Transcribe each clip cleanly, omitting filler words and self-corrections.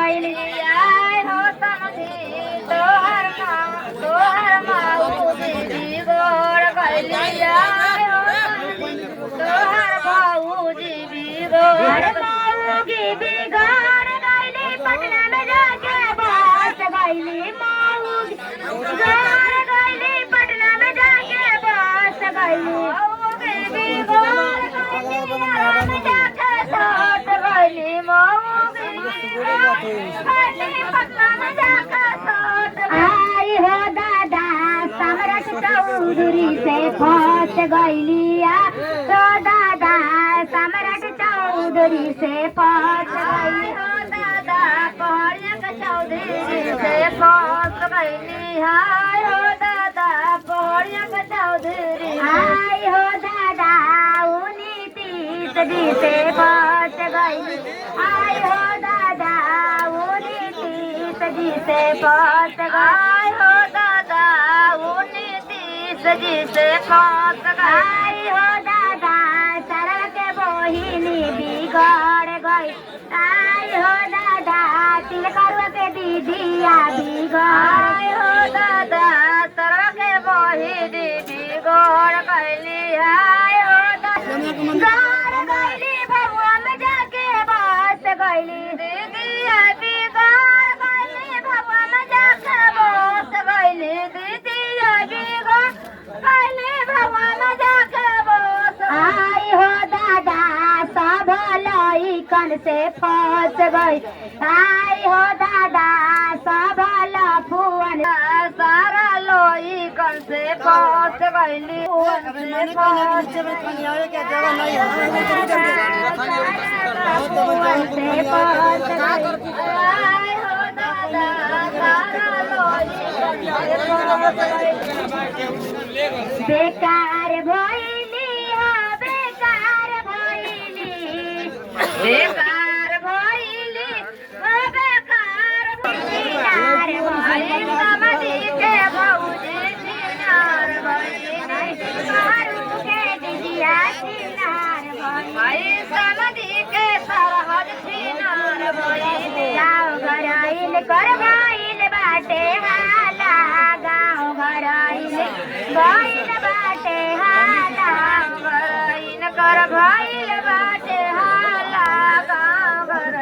गइली आय हो समधी तोहर माऊ जी गोड़ गइली आय हो समधी तोहर माऊ जी बिगड़ माऊगी बिगड़ गइली पटना में जाके बस गइली माऊगी बिगड़ गइली पटना में जाके बस गइली माऊगी बिगड़ गइली में जाके सट गइली माऊगी पटना में जाके सट आई हो दादा सम्राट चौधरी से फंस गइली तो दादा सम्राट चौधरी से फंस गइली हो दादा पहड़िया चौधरी से फंस गइली हाय हो दादा पहड़िया चौधरी हाय हो दादा उन्हीं 30 से फंस गइली हाय हो दादा उन्हीं 30 से फंस गई हो दादा उन्हीं 30 से फंस गई हो दादा सरल के बहिनी बिगड़ गई आई हो दादा तिलकरुआ के दीदिया बिगड़ हो दादा सरल के बहिनी बिगड़ गइली आय हो दादा गइली भगवा में जाके बस गइली दीदिया बिगड़ गइली भगवा में जाके बस गइली दीदिया बिगड़ गइली भगवा में जाके बस आई हो दादा सब लइकन से फंस गई आई हो दादा सब लफुअन सारा लइकन से फंस गइली बेकार भइली हो बेकार भइली बेकार भइली हो बेकार भइली समधी के भौजी सिनार भइली मारू के दिदिया सिनार भइली समधी के सरहद सिनार भइली गाँव घर आइल कर भइल बाटे हाला गाँव घर आइल भइल बाटे हाला घर कर भइल बाटे हाला गाँव घर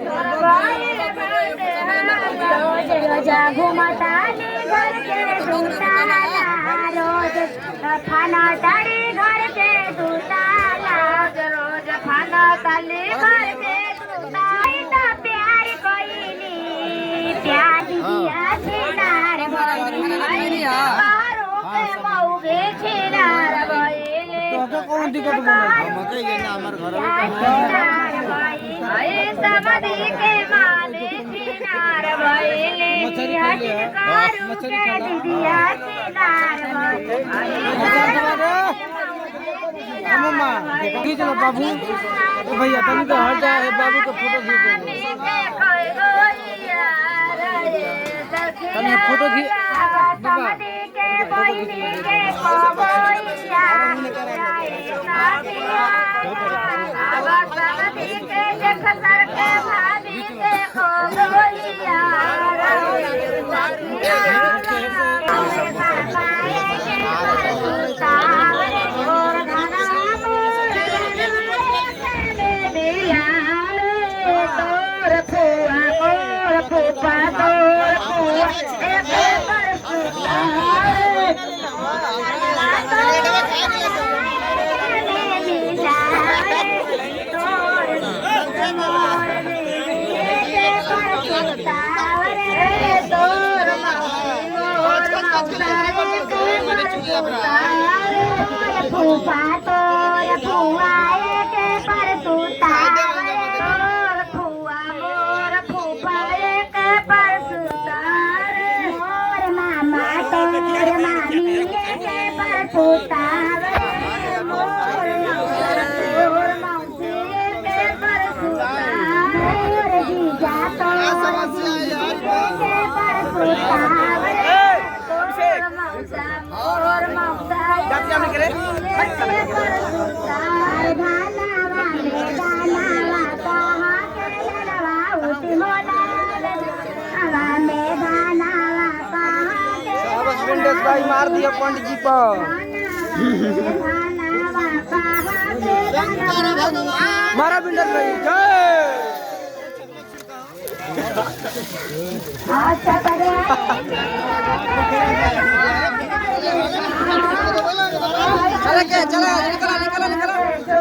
कर भइल बाटे हाला रोज रोजा घुमताली घर के दुताला रोज खाना ताली घर के दुताला रोज खाना ताली घर के दुताला प्यार कइली प्यार दिया छिनार भइली मारो के मौगे छिनार भइली तो कौन टिकट मकई लेना हमार घर में समधी के माले छिनार भइली हटिन करू के दिदिया छिनार मम्मा खींच लो बाबू ओ भैया तनी तो हट जा रे बाबू का फोटो खींच तनी फोटो खींच समधी के बहिनी के कोइया समधी के देख सर के भाभी के कोइया फूफा तोर फुआ के पर सुता फुआ मोर फूफा के पर सुता मोर मामा तोर मामी के पर सुता मोर मौसी के पर सुता मोर जीजा तोर के पर सुता और मौसा दाना वाले दाना कहाँ के लड़वा उठी मोला भाई मार दिया पंडित जी पर। मारा बिंडल भाई जय। चला के चला निकला निकला निकला।